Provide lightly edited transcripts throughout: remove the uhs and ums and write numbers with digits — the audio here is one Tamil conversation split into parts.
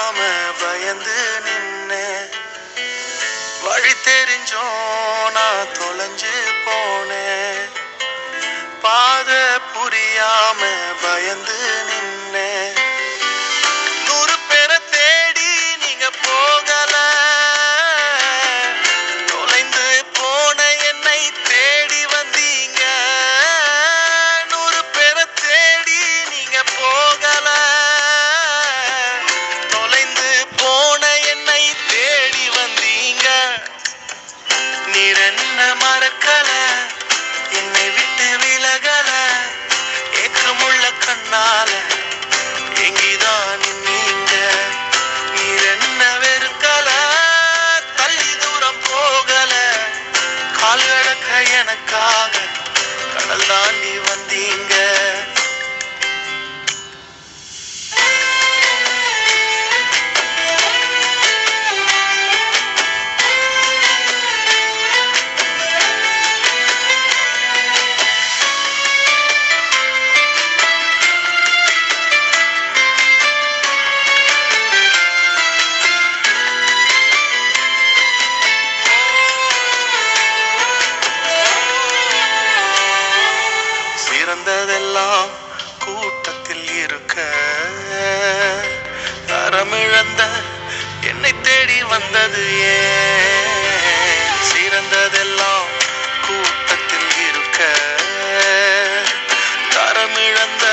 புரியாம பயந்து நின்னே, வழி தெரிஞ்சோ நான் தொலைஞ்சு போனேன். பாத புரியாம பயந்து நின்னே, 100 பேரை தேடி நீங்க போகல, தொலைந்து போன என்னை தேடி வந்தீங்க. 100 பேரை தேடி நீங்க போகல, தொலைந்து போன என்னை தேடி வந்தீங்க. நீர் என்ன மறக்கல, என்னை விட்டு விலகல, ஏக்கமுள்ள கண்ணால எங்கிதான் நீங்க. நீர் என்ன வெறுக்கல, தள்ளி தூரம் போகல, கால் கடக்க எனக்காக கடல் தாண்டி வந்தீங்க. சிறந்ததெல்லாம் கூட்டத்தில் இருக்க, தரமிழந்த என்னை தேடி வந்தது ஏன்? சிறந்ததெல்லாம் கூட்டத்தில் இருக்க, தரமிழந்த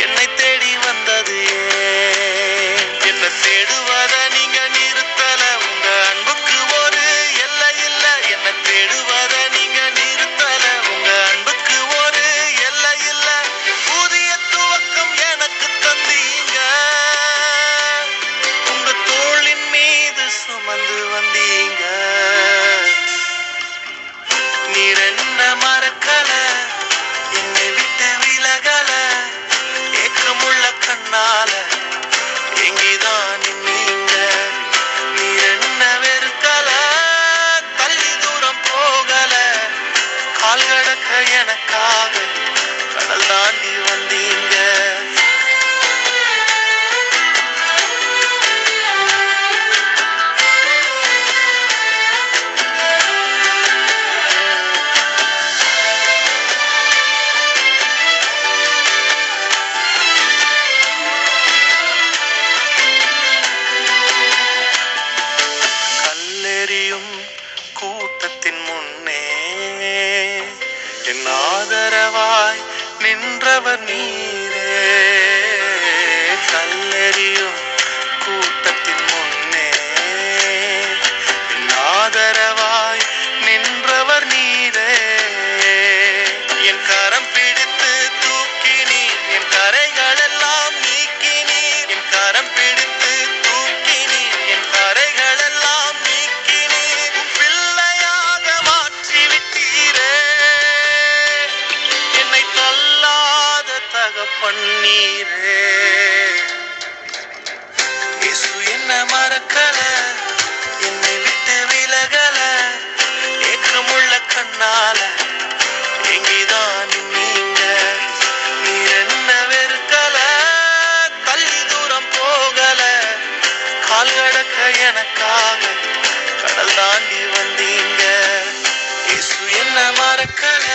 என்னை தேடி வந்தது ஏன்? என்ன தேடுவத நீங்க நிறுத்தல, உங்க அன்புக்கு ஒரு எல்லை இல்ல. என்ன தேடுவத நீங்க நிறுத்தல, உங்க அன்புக்கு ஒரு எல்லை இல்ல. புதிய துவக்கம் எனக்கு தந்தீங்க, உங்க தோளின் மீது சுமந்து வந்தீங்க. நீர் என்ன மறக்கல, என்னை விட்டு விலகல, ஏக்கமுள்ள கண்ணால எங்கிதான் நீங்க. நீர் என்ன வெறுக்கல, தள்ளி தூரம் போகல, கால் கடக்க எனக்காக கடல் தாண்டி வந்தீங்க. கல்லெறியும் கூட்டத்தின் முன்னே என் ஆதரவாய் நின்றவர் நீரே. கல்லெறியும் கூட்டத்தின் முன்னே என் ஆதரவாய் நின்றவர் நீரே. என் கரம் பிடித்து தூக்கினீர், என் கரைகள் எல்லாம் நீக்கினீர். என் கரம் பிடித்து தூக்கினீர், என் கரைகள் எல்லாம் நீக்கினீர். உம் பிள்ளையாக மாற்றி விட்டீரே, என்னை தள்ளாத தகப்பன் நீரே. இயேசு என்ன மறக்கல, என்னை விட்டு விலகல, ஏக்கமுள்ள கண்ணால எங்கிதான் நீங்க. நீர் என்ன வெறுக்கல, தள்ளி தூரம் போகல, கால் கடக்க எனக்காக கடல் தாண்டி வந்தீங்க. இயேசு என்ன மறக்கல.